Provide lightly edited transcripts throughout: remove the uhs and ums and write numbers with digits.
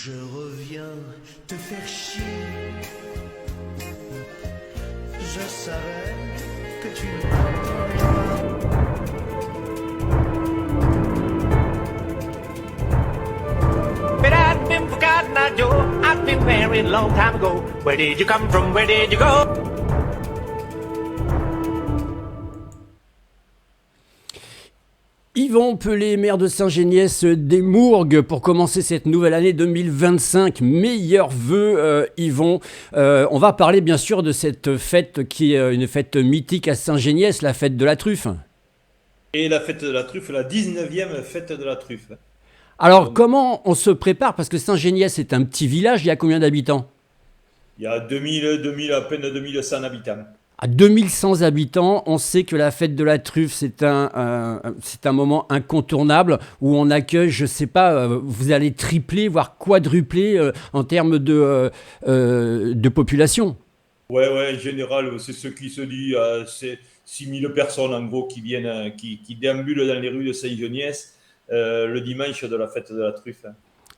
Je reviens te faire chier. Je savais que tu m'aimerais pas. But I've been forgotten, now, Joe. I've been married a long time ago. Where did you come from? Where did you go? Yvan Pelé, maire de Saint-Géniès des Mourgues, pour commencer cette nouvelle année 2025. Meilleurs vœux, Yvan. On va parler bien sûr de cette fête qui est une fête mythique à Saint-Géniès, la fête de la truffe. Et la fête de la truffe, la 19e fête de la truffe. Alors, Donc, comment on se prépare? Parce que Saint-Géniès est un petit village, il y a combien d'habitants? il y a 2000, à peine 2100 habitants. À 2100 habitants, on sait que la fête de la truffe, c'est un moment incontournable où on accueille, je ne sais pas, vous allez tripler, voire quadrupler en termes de population. Ouais, en général, c'est ce qui se dit. C'est 6000 personnes, en gros, qui viennent, qui déambulent dans les rues de Saint-Geniès le dimanche de la fête de la truffe.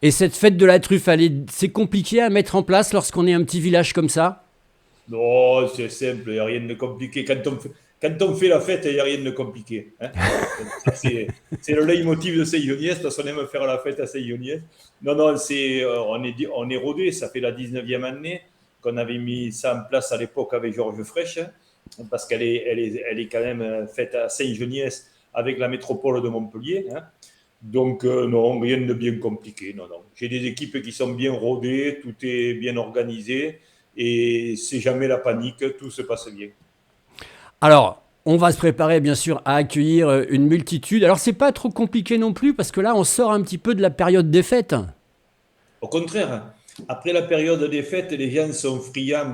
Et cette fête de la truffe, c'est compliqué à mettre en place lorsqu'on est un petit village comme ça? Non, c'est simple, il n'y a rien de compliqué. Quand on fait la fête, il n'y a rien de compliqué. Hein. C'est le leitmotiv de Saint-Geniès, parce qu'on aime faire la fête à Saint-Geniès. Non, on est rodé, ça fait la 19e année qu'on avait mis ça en place à l'époque avec Georges Frêche, hein, parce qu'elle est quand même faite à Saint-Geniès avec la métropole de Montpellier. Hein. Donc, non, rien de bien compliqué. Non. J'ai des équipes qui sont bien rodées, tout est bien organisé. Et c'est jamais la panique, tout se passe bien. Alors, on va se préparer bien sûr à accueillir une multitude. Alors, c'est pas trop compliqué non plus parce que là, on sort un petit peu de la période des fêtes. Au contraire, après la période des fêtes, les gens sont friands.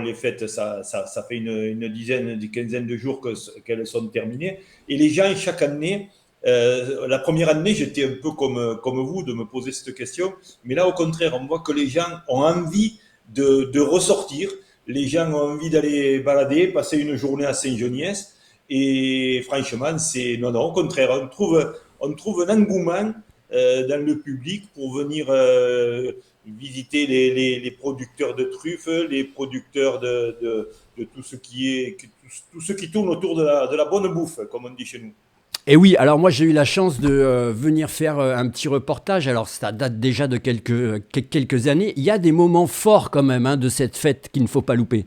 Les fêtes, ça fait une dizaine, une quinzaine de jours qu'elles sont terminées. Et les gens, chaque année, la première année, j'étais un peu comme vous de me poser cette question. Mais là, au contraire, on voit que les gens ont envie de ressortir. Les gens ont envie d'aller balader, passer une journée à Saint-Geniès. Et franchement, non, au contraire, on trouve un engouement dans le public pour venir visiter les producteurs de truffes, les producteurs de tout ce tout ce qui tourne autour de la bonne bouffe, comme on dit chez nous. Et oui, alors moi j'ai eu la chance de venir faire un petit reportage. Alors ça date déjà de quelques années. Il y a des moments forts quand même de cette fête qu'il ne faut pas louper.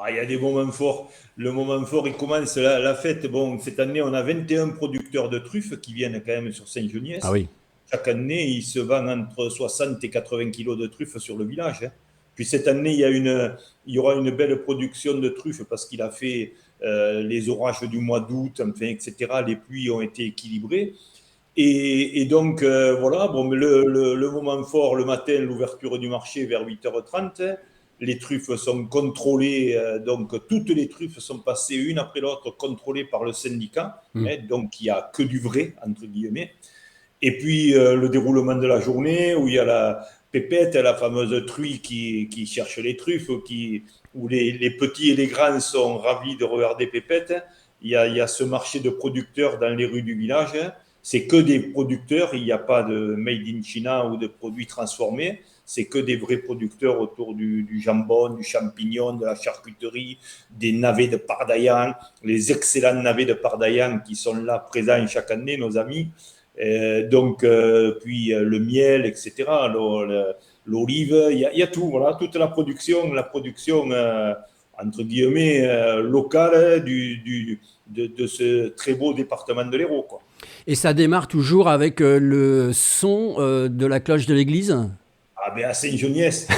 Il y a des moments forts. Le moment fort, il commence la fête. Bon, cette année, on a 21 producteurs de truffes qui viennent quand même sur Saint-Geniès. Ah oui. Chaque année, il se vend entre 60 et 80 kilos de truffes sur le village. Hein. Puis cette année, il y aura une belle production de truffes parce qu'il a fait les orages du mois d'août, enfin, etc. Les pluies ont été équilibrées. Et donc, voilà, bon, le moment fort, le matin, l'ouverture du marché vers 8h30. Les truffes sont contrôlées, donc toutes les truffes sont passées une après l'autre, contrôlées par le syndicat. Hein, donc, il n'y a que du vrai, entre guillemets. Et puis, le déroulement de la journée, où il y a la pépette, la fameuse truie qui cherche les truffes, où les petits et les grands sont ravis de regarder pépette. Il y a ce marché de producteurs dans les rues du village. Hein. C'est que des producteurs, il n'y a pas de made in China ou de produits transformés. C'est que des vrais producteurs autour du jambon, du champignon, de la charcuterie, des navets de Pardaillan, les excellents navets de Pardaillan qui sont là présents chaque année, nos amis. Puis le miel, etc., l'olive, il y a tout, voilà, toute la production entre guillemets, locale de ce très beau département de l'Hérault, quoi. Et ça démarre toujours avec le son de la cloche de l'église? Ah ben à Saint-Geniès,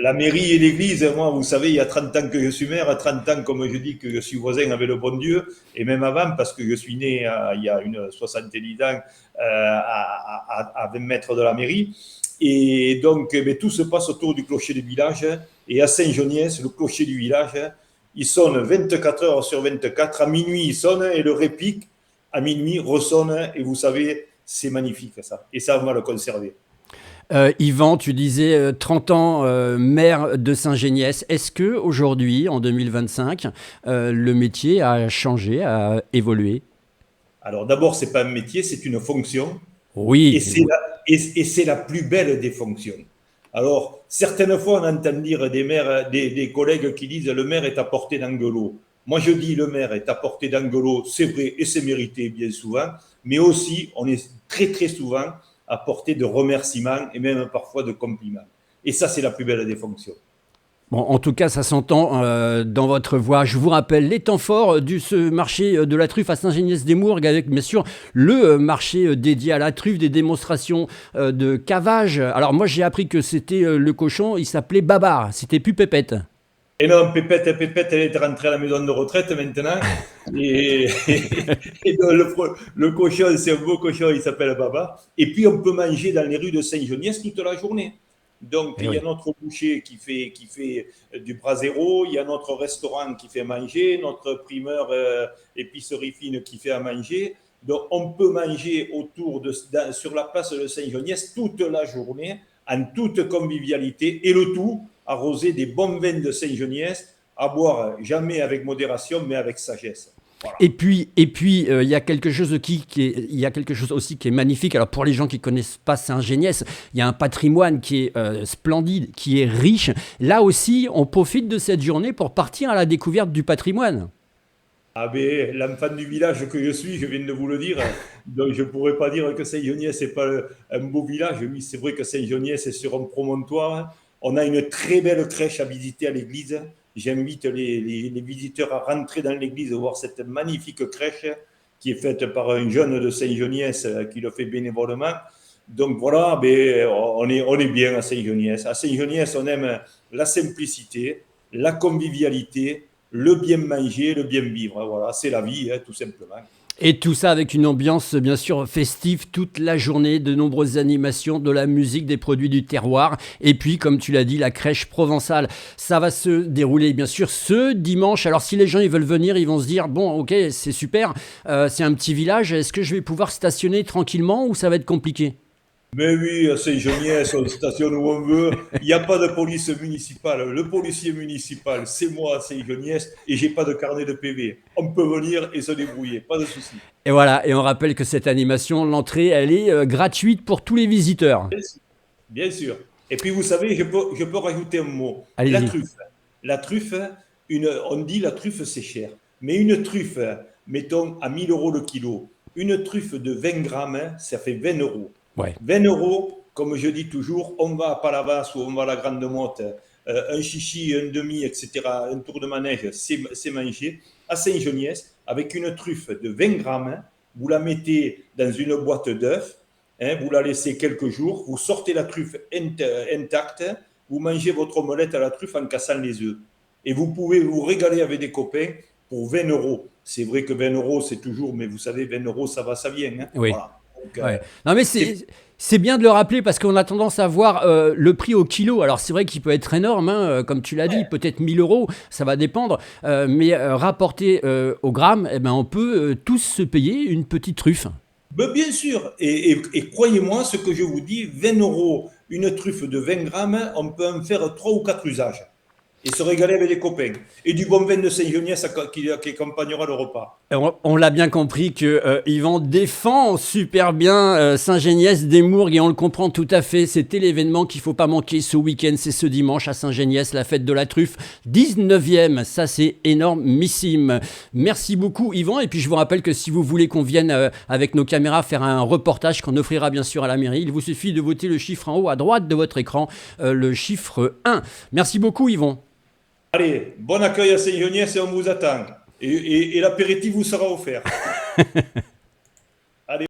la mairie et l'église, moi, vous savez, il y a 30 ans que je suis maire, 30 ans, comme je dis, que je suis voisin avec le bon Dieu, et même avant, parce que je suis né il y a une 70 ans à 20 mètres de la mairie. Et donc, tout se passe autour du clocher du village. Et à Saint-Geniès, le clocher du village, il sonne 24 heures sur 24. À minuit, il sonne et le répique. À minuit, ressonne. Et vous savez, c'est magnifique, ça. Et ça, on va le conserver. Yvan, tu disais 30 ans maire de Saint-Géniès. Est-ce que aujourd'hui, en 2025, le métier a changé, a évolué? Alors d'abord, c'est pas un métier, c'est une fonction. Oui, Et c'est la plus belle des fonctions. Alors, certaines fois, on entend dire des maires, des collègues qui disent le maire est à portée d'Angelot. Moi, je dis le maire est à portée d'Angelot, c'est vrai et c'est mérité bien souvent, mais aussi, on est très très souvent à portée de remerciements et même parfois de compliments. Et ça, c'est la plus belle des fonctions. bon, en tout cas, ça s'entend dans votre voix. Je vous rappelle les temps forts de ce marché de la truffe à Saint-Géniès-des-Mourgues, avec bien sûr le marché dédié à la truffe, des démonstrations de cavage. Alors moi, j'ai appris que c'était le cochon, il s'appelait Babar, c'était plus Pépette. Et non, Pépette, elle est rentrée à la maison de retraite maintenant. Et, et donc, le cochon, c'est un beau cochon, il s'appelle Baba. Et puis, on peut manger dans les rues de Saint-Geniès toute la journée. Donc, Eh il y oui. a notre boucher qui fait du brasero, il y a notre restaurant qui fait à manger, notre primeur épicerie fine qui fait à manger. Donc, on peut manger sur la place de Saint-Geniès toute la journée, en toute convivialité, et le tout arrosé des bons vins de Saint-Geniès, à boire jamais avec modération, mais avec sagesse. Voilà. Et puis, il y a quelque chose il y a quelque chose aussi qui est magnifique. Alors pour les gens qui connaissent pas Saint-Géniès, il y a un patrimoine qui est splendide, qui est riche. Là aussi, on profite de cette journée pour partir à la découverte du patrimoine. Ah ben, l'enfant du village que je suis, je viens de vous le dire, donc je ne pourrais pas dire que Saint-Geniès n'est pas un beau village. Oui, c'est vrai que Saint-Geniès est sur un promontoire. On a une très belle crèche à visiter à l'église. J'invite les visiteurs à rentrer dans l'église, voir cette magnifique crèche qui est faite par un jeune de Saint-Geniès qui le fait bénévolement. Donc voilà, ben, on est bien à Saint-Geniès. À Saint-Geniès, on aime la simplicité, la convivialité, le bien manger, le bien vivre. Voilà, c'est la vie, hein, tout simplement. Et tout ça avec une ambiance bien sûr festive toute la journée, de nombreuses animations, de la musique, des produits du terroir. Et puis, comme tu l'as dit, la crèche provençale. Ça va se dérouler bien sûr ce dimanche. Alors si les gens ils veulent venir, ils vont se dire, bon ok, c'est super, c'est un petit village, est-ce que je vais pouvoir stationner tranquillement ou ça va être compliqué? Mais oui, à Saint-Geniès, on stationne où on veut. Il n'y a pas de police municipale. Le policier municipal, c'est moi à Saint-Geniès et j'ai pas de carnet de PV. On peut venir et se débrouiller, pas de souci. Et voilà, et on rappelle que cette animation, l'entrée, elle est gratuite pour tous les visiteurs. Bien sûr. Bien sûr. Et puis vous savez, je peux rajouter un mot. La Allez-y. truffe. La truffe, on dit la truffe c'est cher. Mais une truffe, mettons à 1000 euros le kilo, une truffe de 20 grammes, ça fait 20 euros. Ouais. 20 euros, comme je dis toujours, on va à Palavas ou on va à la Grande Motte, un chichi, un demi, etc., un tour de manège, c'est mangé. À Saint-Geniès, avec une truffe de 20 grammes, vous la mettez dans une boîte d'œufs, hein, vous la laissez quelques jours, vous sortez la truffe intacte, vous mangez votre omelette à la truffe en cassant les œufs. Et vous pouvez vous régaler avec des copains pour 20 euros. C'est vrai que 20 euros, c'est toujours, mais vous savez, 20 euros, ça va, ça vient. Hein. Oui. Voilà. Donc, Ouais. Non mais c'est bien de le rappeler parce qu'on a tendance à voir le prix au kilo. Alors c'est vrai qu'il peut être énorme, hein, comme tu l'as dit, peut-être 1000 euros, ça va dépendre. Mais rapporté au gramme, eh ben, on peut tous se payer une petite truffe. ben, bien sûr, et croyez-moi, ce que je vous dis, 20 euros, une truffe de 20 grammes, on peut en faire 3 ou 4 usages. Et se régaler avec des copains. Et du bon vin de Saint-Geniès qui accompagnera le repas. On l'a bien compris que Yvan défend super bien Saint-Géniès-des-Mourgues et on le comprend tout à fait. C'était l'événement qu'il ne faut pas manquer ce week-end. C'est ce dimanche à Saint-Géniès, la fête de la truffe, 19e. Ça, c'est énormissime. Merci beaucoup, Yvan. Et puis, je vous rappelle que si vous voulez qu'on vienne avec nos caméras faire un reportage qu'on offrira bien sûr à la mairie, il vous suffit de voter le chiffre en haut à droite de votre écran, le chiffre 1. Merci beaucoup, Yvan. Allez, bon accueil à Saint-Geniès et on vous attend. Et l'apéritif vous sera offert.